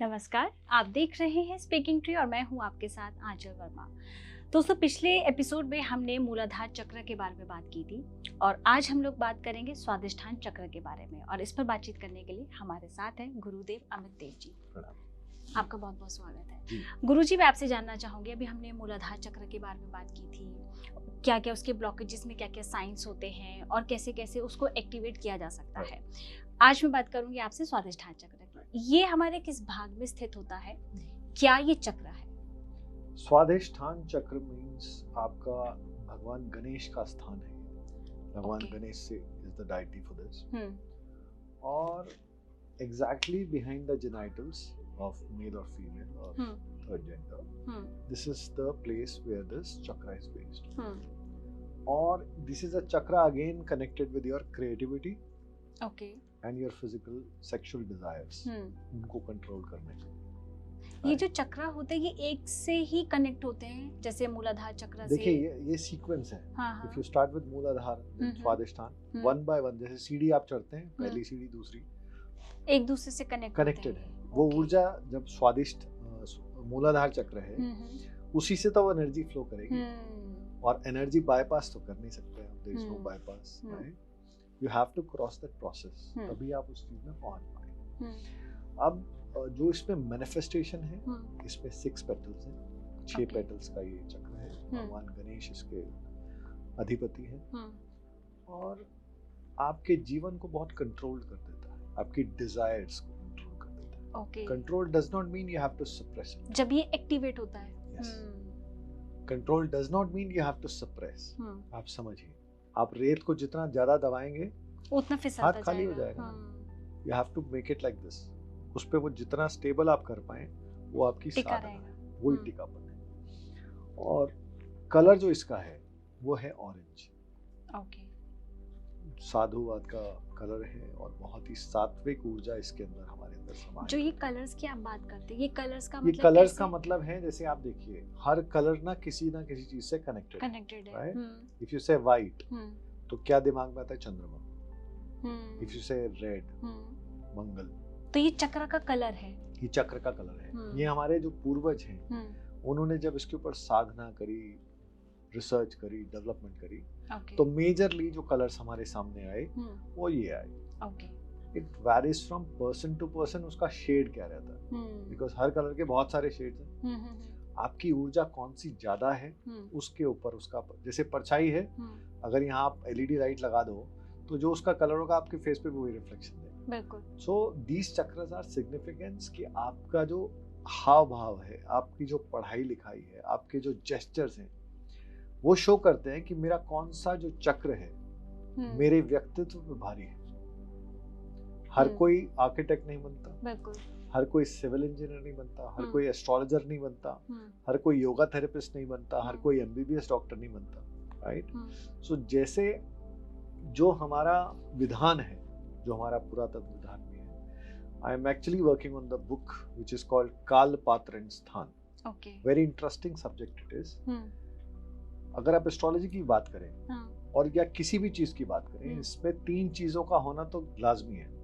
नमस्कार, आप देख रहे हैं स्पीकिंग ट्री और मैं हूं आपके साथ आंचल वर्मा। दोस्तों, पिछले एपिसोड में हमने मूलाधार चक्र के बारे में बात की थी और आज हम लोग बात करेंगे स्वादिष्ठान चक्र के बारे में। और इस पर बातचीत करने के लिए हमारे साथ हैं गुरुदेव अमित देव जी। आपका बहुत बहुत स्वागत है गुरुजी। मैं आपसे जानना चाहूंगी, अभी हमने मूलाधार चक्र के बारे में बात की थी, क्या क्या उसके ब्लॉकेजेस में क्या क्या साइंस होते हैं और कैसे कैसे उसको एक्टिवेट किया जा सकता है। आज मैं बात करूंगी आपसे स्वादिष्ठान चक्र की। ये हमारे किस भाग में स्थित होता है, क्या ये चक्र है? स्वादिष्ठान चक्र मीन्स आपका भगवान गणेश का स्थान है। भगवान गणेश से is the deity for this. और exactly behind the genitals of male or female or third gender, this is the place where this chakra is based. Or this is a chakra again connected with your creativity, and your physical sexual desires, उनको control करने के। ये जो चक्रा होते हैं ये एक से ही कनेक्ट होते हैं, जैसे मूलाधार चक्र से। देखिए ये सीक्वेंस है। If you start with मूलाधार, स्वादिष्ठान, one by one, जैसे सीढ़ी आप चढ़ते हैं, पहली सीढ़ी दूसरी एक दूसरे से कनेक्टेड है। वो ऊर्जा जब स्वादिष्ट मूलाधार चक्र है, उसी से तो वो एनर्जी फ्लो करेगी। और एनर्जी बाईपास तो कर नहीं सकते हैं, there is no bypass, right. You have to cross that process, तभी आप उस चीज में पहुंच पाएंगे। अब जो इसमें मैनिफेस्टेशन है, इसमें 6 पेटल्स हैं, 6 पेटल्स का ये चक्र है। भगवान गणेश इसके अधिपति हैं और आपके जीवन को बहुत कंट्रोल कर देता है, आपकी डिजायर्स को कंट्रोल कर देता है। Control does not mean you have to suppress it. जब ये एक्टिवेट होता है, control does not mean you have to suppress. आप समझिए, आप रेत को जितना ज्यादा दबाएंगे उतना फिसलता हाथ खाली हो जाएगा। You have to make it like this. उस पे वो जितना स्टेबल आप कर पाए वो आपकी साधना है, वही टिकापन है। और कलर जो इसका है वो है ऑरेंज। साधुवाद का कलर है और बहुत ही सात्विक ऊर्जा इसके अंदर हमारे अंदर समाई। जो ये कलर्स की आप बात करते हैं, ये कलर्स का मतलब, ये कलर्स का मतलब है, जैसे आप देखिए हर कलर ना किसी चीज से कनेक्टेड है, राइट। इफ यू से व्हाइट तो क्या दिमाग में आता है? चंद्रमा। इफ यू से रेड, मंगल। तो ये चक्र का कलर है, ये चक्र का कलर है। ये हमारे जो पूर्वज हैं उन्होंने जब इसके ऊपर साधना करी, रिसर्च करी, डेवलपमेंट करी, तो मेजरली जो कलर्स हमारे सामने आए वो ये आए। It varies from person to person, उसका शेड क्या रहता है, बिकॉज हर कलर के बहुत सारे शेड्स हैं। आपकी ऊर्जा कौन सी ज्यादा है उसके ऊपर उसका, जैसे परछाई है, अगर यहाँ आप एलईडी लाइट लगा दो तो जो उसका कलर होगा आपके फेस पे वही रिफ्लेक्शन देगा। बिल्कुल। So these chakras are significance कि आपका जो हाव भाव है, आपकी जो पढ़ाई लिखाई है, आपके जो जेस्चर्स हैं, वो शो करते हैं कि मेरा कौन सा जो चक्र है मेरे व्यक्तित्व पे भारी है। हर कोई आर्किटेक्ट नहीं बनता, बिल्कुल। हर कोई सिविल इंजीनियर नहीं बनता, हर कोई एस्ट्रोलॉजर नहीं बनता, हर कोई योगा थेरेपिस्ट नहीं बनता, हर कोई एमबीबीएस डॉक्टर नहीं बनता, राइट। सो जैसे जो हमारा विधान है, जो हमारा पुरातन विधान में है, I am actually working on the book which is called काल पात्र एंड स्थान। Very interesting subject it is. अगर आप एस्ट्रोलॉजी की बात करें और या किसी भी चीज की बात करें, इसमें 3 चीजों का होना तो लाजमी है।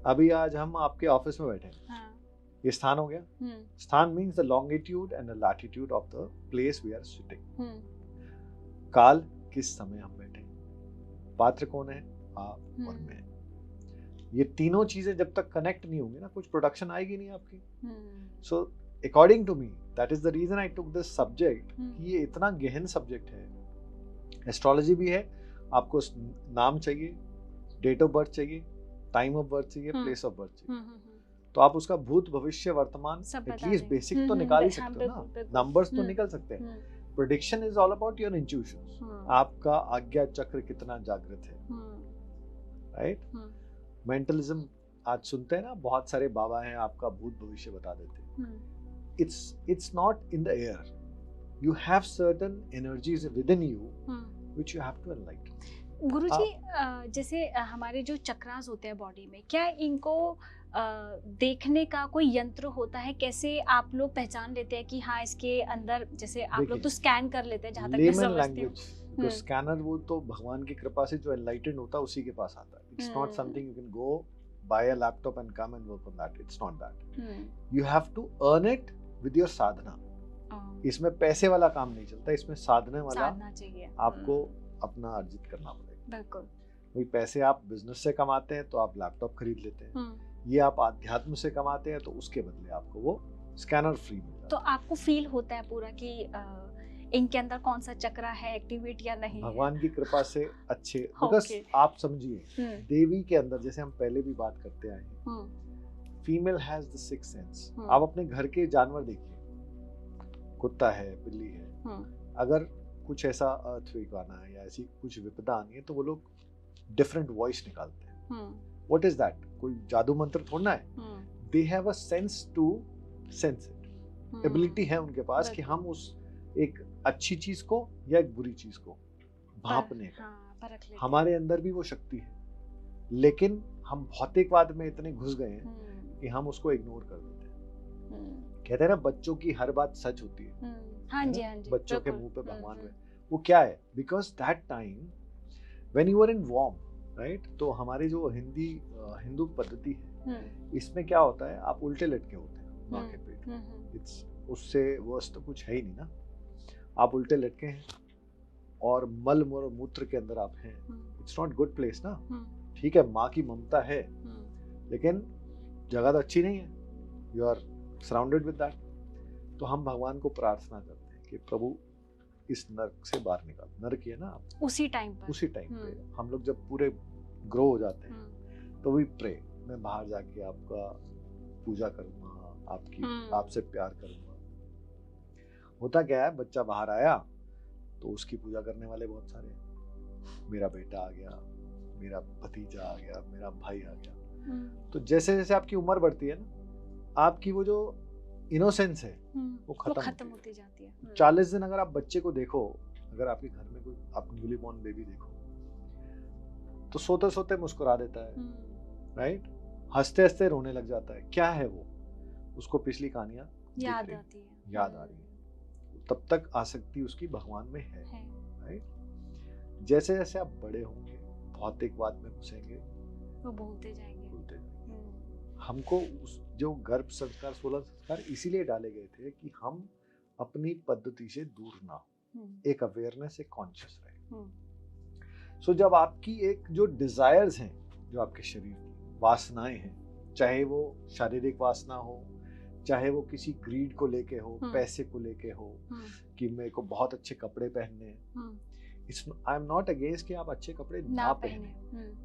अभी आज हम आपके ऑफिस में बैठे हैं, ये स्थान हो गया। स्थान means the longitude and the latitude of the place we are sitting. काल, किस समय हम बैठे, पात्र कौन है, आप और मैं। ये तीनों चीजें जब तक कनेक्ट नहीं होंगी ना, कुछ प्रोडक्शन आएगी नहीं आपकी। सो according to me, that is the reason I took this subject, कि ये इतना गहन सब्जेक्ट है। एस्ट्रोलॉजी भी है, आपको नाम चाहिए, डेट ऑफ बर्थ चाहिए, टाइम ऑफ बर्थ चाहिए, प्लेस ऑफ बर्थ चाहिए, तो आप उसका भूत भविष्य वर्तमान एटलीस्ट बेसिक तो निकाल ही सकते हो ना, नंबर्स तो निकल सकते हैं। Prediction is all about your intuition, आपका आज्ञा चक्र कितना जागृत है, राइट। मेंटलिज्म आज सुनते हैं ना, बहुत सारे बाबा हैं आपका भूत भविष्य बता देते हैं। It's not in the air. You have certain energies within you which you have to enlighten. गुरुजी, जैसे हमारे जो चक्रास होते हैं बॉडी में, क्या इनको देखने का कोई यंत्र होता है? कैसे आप लोग पहचान लेते हैं कि हाँ इसके अंदर, जैसे आप लोग तो स्कैन कर लेते हैं जहाँ तक मैं समझती हूँ। तो स्कैनर वो तो भगवान की कृपा से जो एनलाइटेंड होता है उसी के पास आता है। It's not something you can go buy a laptop and come and work on that. It's not that. You have to earn it with your साधना. इसमें पैसे वाला काम नहीं चलता, इसमें साधना वाला चाहिए. आपको अपना अर्जित करना पड़ेगा. बिल्कुल. वही पैसे आप बिजनेस से कमाते हैं तो आप लैपटॉप खरीद लेते हैं. ये आप आध्यात्म से कमाते हैं तो उसके बदले आपको वो स्कैनर फ्री मिलता है. तो आपको फील होता है पूरा कि इनके अंदर कौन सा चक्र है, एक्टिवेट या नहीं? भगवान की कृपा से अच्छे. बिकॉज आप समझिए, देवी के अंदर जैसे हम पहले भी बात करते आए हैं, female has the sixth sense. आप अपने घर के जानवर देखिए, कुत्ता है, बिल्ली है, अगर कुछ ऐसा अर्थक्वेक आना है या ऐसी कुछ विपदा आनी है तो वो लोग डिफरेंट वॉइस निकालते हैं. What is that? कोई जादू मंत्र थोड़ा है. They have a sense to sense it. Ability है उनके पास कि हम उस एक अच्छी चीज को या एक बुरी चीज को भांपने का. हमारे अंदर भी वो शक्ति है, लेकिन हम भौतिकवाद में इतने घुस गए हैं कि हम उसको इग्नोर कर देते हैं. कहते हैं ना, बच्चों की हर बात सच होती है. हाँ जी, हाँ जी. बच्चों के मुंह पे भगवान में वो क्या है? Because that time when you are in warm, right? तो हमारी जो हिंदू पद्धति है, इसमें क्या होता है, आप उल्टे लटके होते हैं माँ के पेट में. इट्स उससे वर्स तो कुछ है ही नहीं ना. आप उल्टे लटके हैं और मल मूत्र के अंदर आप हैं. इट्स नॉट गुड प्लेस ना. ठीक है, माँ की ममता है, लेकिन जगह तो अच्छी नहीं है. You are surrounded with that. तो हम भगवान को प्रार्थना करते हैं कि प्रभु इस नर्क से बाहर निकाल. नर्क है ना आप उसी टाइम पे हम लोग जब पूरे ग्रो हो जाते हैं तो वी प्रे, मैं बाहर जाके आपका पूजा करूंगा, आपसे प्यार करूंगा. होता क्या है, बच्चा बाहर आया तो उसकी पूजा करने वाले बहुत सारे हैं. मेरा बेटा आ गया, मेरा भतीजा आ गया, मेरा भाई आ गया. तो जैसे जैसे आपकी उम्र बढ़ती है ना, आपकी वो जो इनोसेंस है वो खत्म होती जाती है. 40 दिन अगर आप बच्चे को देखो, अगर आपके घर में कोई आप न्यूली बॉर्न बेबी देखो, तो सोते सोते मुस्कुरा देता है, राइट? हंसते हंसते रोने लग जाता है. क्या है वो? उसको पिछली कहानियां याद आ रही है. तब तक आसक्ति उसकी भगवान में है, राइट? जैसे जैसे आप बड़े होंगे, भौतिकवाद में घुसेंगे, वो भूलते जाएंगे. हमको जो गर्भ संस्कार, 16 संस्कार इसीलिए डाले गए थे कि हम अपनी पद्धति से दूर ना हो, एक अवेयरनेस, एक कॉन्शियस रहे. सो जब आपकी एक जो डिजायर्स हैं, जो आपके शरीर की वासनाएं हैं, चाहे वो शारीरिक वासना हो, चाहे वो किसी ग्रीड को लेके हो, पैसे को लेके हो, कि मेरे को बहुत अच्छे कपड़े पहनने हैं. आई एम नॉट अगेंस्ट कि आप अच्छे कपड़े ना पहने,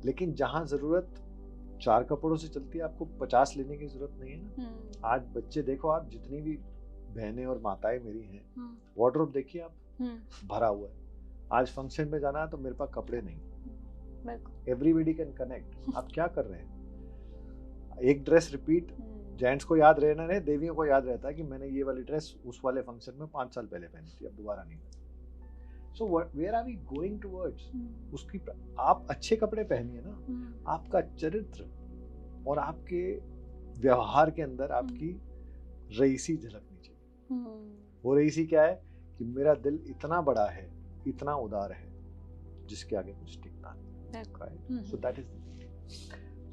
लेकिन जहां जरूरत 4 कपड़ों से चलती है, आपको 50 लेने की जरूरत नहीं है ना. आज बच्चे देखो, आप जितनी भी बहनें और माताएं मेरी हैं, वार्डरोब देखिए आप, भरा हुआ है. आज फंक्शन में जाना है तो मेरे पास कपड़े नहीं. Everybody can connect. आप क्या कर रहे हैं? एक ड्रेस रिपीट, जेंट्स को याद रहना है, देवियों को याद रहता है कि मैंने ये वाली ड्रेस उस वाले फंक्शन में 5 साल पहले पहनी थी, अब दोबारा नहीं. So where are we going towards? उसकी आप अच्छे कपड़े पहनिए ना. आपका चरित्र और आपके व्यवहार के अंदर आपकी रईसी झलकनी चाहिए. वो रईसी क्या है? कि मेरा दिल इतना बड़ा है, इतना उदार है, जिसके आगे कुछ टिकता नहीं. So that is.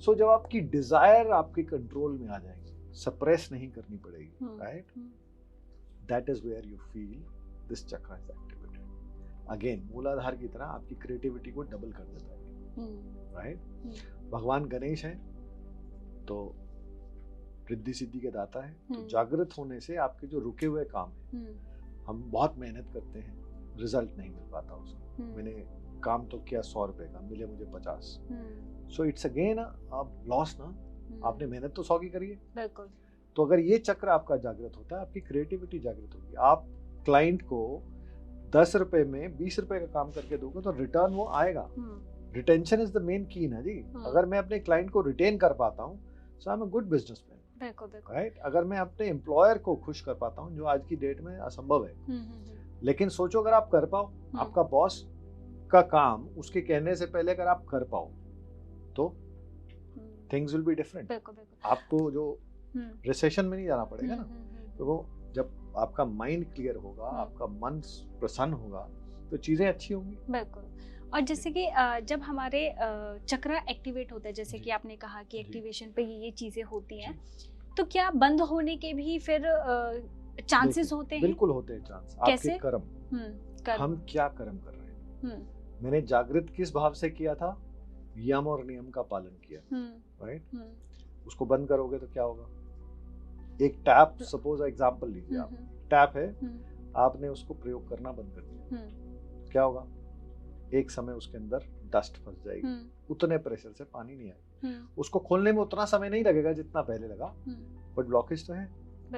So जब आपकी डिजायर आपके कंट्रोल में आ जाएगी, सप्रेस नहीं करनी पड़ेगी, right? That is where you feel this chakra is activated. Again मूलाधार की तरह आपकी क्रिएटिविटी को डबल कर देता है, राइट? भगवान गणेश है तो रिद्धि सिद्धि के दाता है. तो जागृत होने से आपके जो रुके हुए काम है, हम बहुत मेहनत करते हैं, रिजल्ट नहीं मिल पाता उसका. मैंने काम तो किया 100 रुपए का, मिले मुझे 50. सो इट्स अगेन आप लॉस ना. आपने मेहनत तो 100 की करी है. बिल्कुल. तो अगर ये चक्र आपका जागृत होता है, आपकी क्रिएटिविटी जागृत होगी. आप क्लाइंट को 10 रुपए में 20 रुपए का काम करके दोगे तो रिटर्न वो आएगा. रिटेंशन इज द मेन की ना जी. अगर मैं अपने क्लाइंट को रिटेन कर पाता हूँ, so I am a good businessman, right? अगर मैं अपने एम्प्लॉयर को खुश कर पाता हूँ, जो आज की डेट में असंभव है, लेकिन सोचो अगर आप कर पाओ, आपका बॉस का काम उसके कहने से पहले अगर आप कर पाओ, तो थिंग्स विल बी डिफरेंट. आपको जो रिसेशन में नहीं जाना पड़ेगा ना. तो वो जब आपका माइंड क्लियर होगा, आपका मन प्रसन्न होगा, तो चीजें अच्छी होंगी. बिल्कुल. और जैसे कि जब हमारे चक्र एक्टिवेट होता है, जैसे जी। कि आपने कहा कि जी। एक्टिवेशन पे ये चीजें होती हैं, जी। तो क्या बंद होने के भी फिर चांसेस देखिए, होते हैं? बिल्कुल होते हैं चांस। आपके कैसे? कर्म, कर्म। हम क्या कर्म कर रहे हैं। हम्म मैंने जागृत किस भाव से किया था? यम और नियम का पालन किया, हम्म राइट? हम्म उसको बंद करोगे तो क्या होगा? एक टैप, सपोज एग्जांपल लीजिए आप, टैप है, आपने उसको प्रयोग करना बंद कर दिया, क्या होगा? एक समय उसके अंदर डस्ट फंस जाएगी, उतने प्रेशर से पानी नहीं आएगा। उसको खोलने में उतना समय नहीं लगेगा जितना पहले लगा, बट ब्लॉकेज तो है,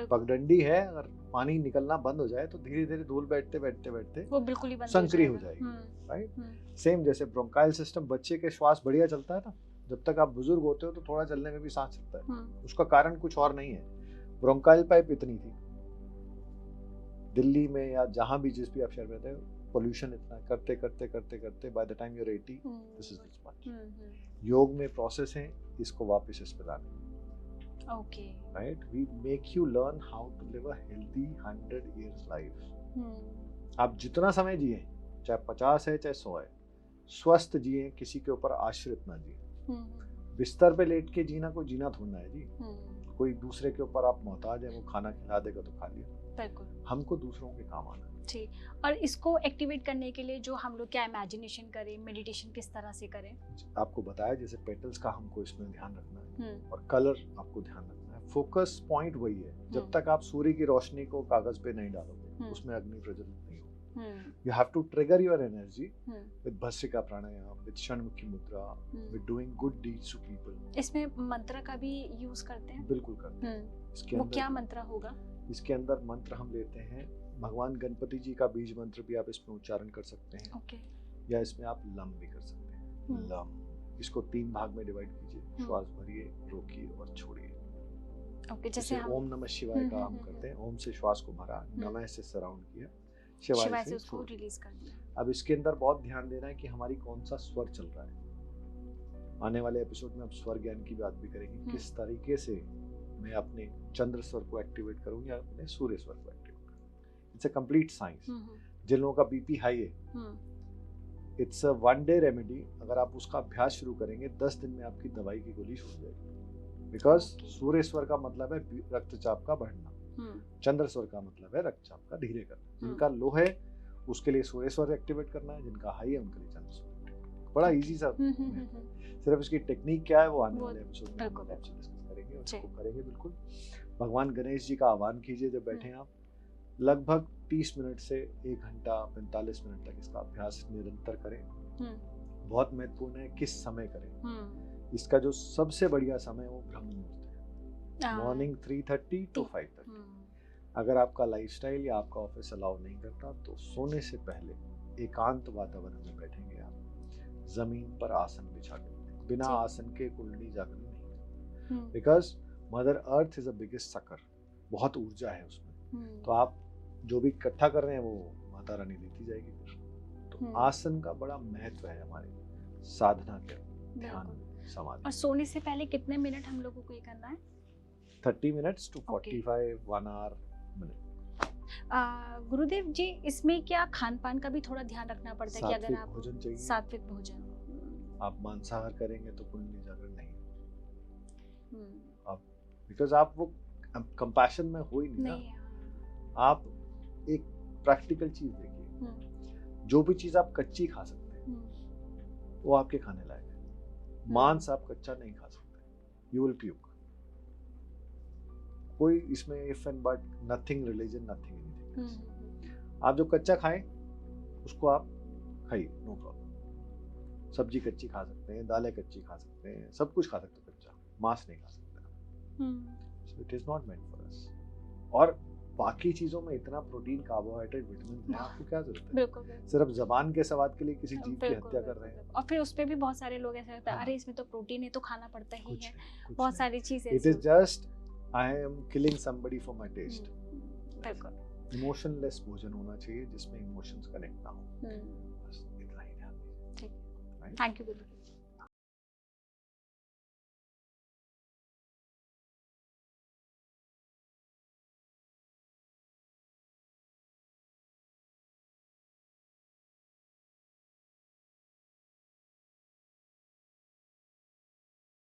पगडंडी है। अगर पानी निकलना बंद हो जाए तो धीरे धीरे धूल बैठते बैठते बैठते वो बिल्कुल ही बंद संकरी हो जाएगी, राइट? सेम जैसे ब्रोंकाइल सिस्टम, बच्चे के श्वास बढ़िया चलता है ना, जब तक आप बुजुर्ग होते हो तो थोड़ा चलने में भी सांस चलता है। उसका कारण कुछ और नहीं है, ब्रोंकाइल पाइप इतनी थी। दिल्ली में या जहां भी, जिस भी आप शहर में रहते हो, पोल्यूशन इतना करते करते करते करते by the time you are 80 this is this much. योग में प्रोसेस है इसको वापस इस पे लाने। Okay, right? We make you learn how to live a healthy 100 years life. आप जितना समय जिए, चाहे 50 है चाहे 100 है, स्वस्थ जिए, किसी के ऊपर आश्रित ना जिए। बिस्तर पे लेट के जीना कोई जीना थोड़ा है जी। कोई दूसरे के ऊपर आप मोहताज है, वो खाना खिला देगा तो खा लिया। बिल्कुल, हमको दूसरों के काम आना है। जी। और इसको एक्टिवेट करने के लिए जो हम लोग क्या इमेजिनेशन करें, मेडिटेशन किस तरह से करें? आपको बताया जैसे पेटल्स का हमको इसमें ध्यान रखना है, और कलर आपको ध्यान रखना है। फोकस पॉइंट वही है, जब तक आप सूर्य की रोशनी को कागज पे नहीं डालोगे, उसमें अग्नि प्रज्वलित नहीं होगी। You have to trigger your energy with bhastrika pranayama, with shanmukhi mudra, with doing good deeds to people. इसमें मंत्र का भी यूज करते हैं? बिल्कुल करते हैं। इसके वो अंदर क्या मंत्र होगा? इसके अंदर मंत्र हम लेते हैं, भगवान गणपति जी का बीज मंत्र भी आप इसमें उच्चारण कर सकते हैं। ओके। या इसमें आप लम भी कर सकते हैं। लम, इसको 3 भाग में डिवाइड कीजिए, श्वास भरिए, रोकिए और छोड़िए। ओके, जैसे हम ओम नमः शिवाय का हम करते हैं। ओम से श्वास को भरा, नमः से सराउंड किया, शिवाय से उसको रिलीज कर दिया। अब इसके अंदर बहुत ध्यान देना है कि हमारी कौन सा स्वर चल रहा है। आने वाले एपिसोड में अब स्वर ज्ञान की बात भी करेंगे, किस तरीके से मैं अपने चंद्र स्वर को एक्टिवेट करूं या अपने सूर्य स्वर को एक्टिवेट करूं। It's a complete science. जिन लोगों का बीपी हाई है, इट्स अ 1 day रेमेडी। अगर आप उसका अभ्यास शुरू करेंगे, 10 दिन में आपकी दवाई की गोली छूट जाएगी। बिकॉज सूर्य स्वर का मतलब है रक्तचाप का बढ़ना, चंद्र स्वर का मतलब है रक्तचाप का धीरे करना। जिनका लो है उसके लिए सूर्य स्वर एक्टिवेट करना है, जिनका हाई है उनके लिए चंद्र स्वर। बड़ा इजी सा, सिर्फ इसकी टेक्निक क्या है वो आने वाले एपिसोड में आपसे डिस्कस करेंगे, और इसको करेंगे बिल्कुल। भगवान गणेश जी का आह्वान कीजिए जब बैठे आप, लगभग 30 मिनट से 1 घंटा 45 मिनट तक इसका अभ्यास निरंतर करें। बहुत महत्वपूर्ण है किस समय करें। इसका जो सबसे बढ़िया समय वो ब्रह्म मुहूर्त है, मॉर्निंग 3:30 to 5:30। अगर आपका लाइफस्टाइल या आपका ऑफिस अलाउ नहीं करता तो सोने से पहले एकांत वातावरण में बैठेंगे आप, जमीन पर आसन बिछा के, बिना आसन के कुंडली जागरण नहीं। Because mother earth is the biggest sucker, बहुत ऊर्जा है उसमें। तो आप जो भी इकट्ठा कर रहे हैं वो माता रानी लेती जाएगी फिर। तो आसन का बड़ा महत्व है हमारे साधना के, ध्यान समाधि। और सोने से पहले कितने मिनट हम लोगों को ये करना है? 30 minutes to 45 1 hour minute। गुरुदेव जी, इसमें क्या खान पान का भी थोड़ा ध्यान रखना पड़ता है कि अगर आप भोजन चाहिए, सात्विक भोजन, आप मांसाहार करेंगे तो कुंडली जागरण नहीं। आप बिकॉज आप वो कंपैशन में हो ही नहीं ना। आप एक प्रैक्टिकल चीज देखिए, जो भी चीज आप कच्ची खा सकते हैं वो आपके खाने लायक है। मांस आप कच्चा नहीं खा सकते, यू विल प्यूक। कोई इसमें if and but, nothing religion, nothing anything. आप जो कच्चा खाएं उसको आप खाइए, नो प्रॉब्लम। सब्जी कच्ची खा सकते हैं, दालें कच्ची खा सकते हैं, सब कुछ खा सकते हैं कच्चा, मांस नहीं खा सकते। So it is not meant for us. और बाकी चीजों में इतना प्रोटीन, कार्बोहाइड्रेट, विटामिन है, आपको क्या जरूरत है? बिल्कुल। सिर्फ जबान के स्वाद के लिए किसी जीव की हत्या कर रहे हैं। और फिर उस पे भी बहुत सारे लोग ऐसे लगता है, अरे इसमें तो प्रोटीन है तो खाना पड़ता ही है, बहुत सारी चीजें। It is just I am killing somebody for my taste. बिल्कुल। इमोशनलेस भोजन होना चाहिए जिसमें इमोशंस कनेक्ट ना हो, बस इतना ही ध्यान दीजिए। Thank you.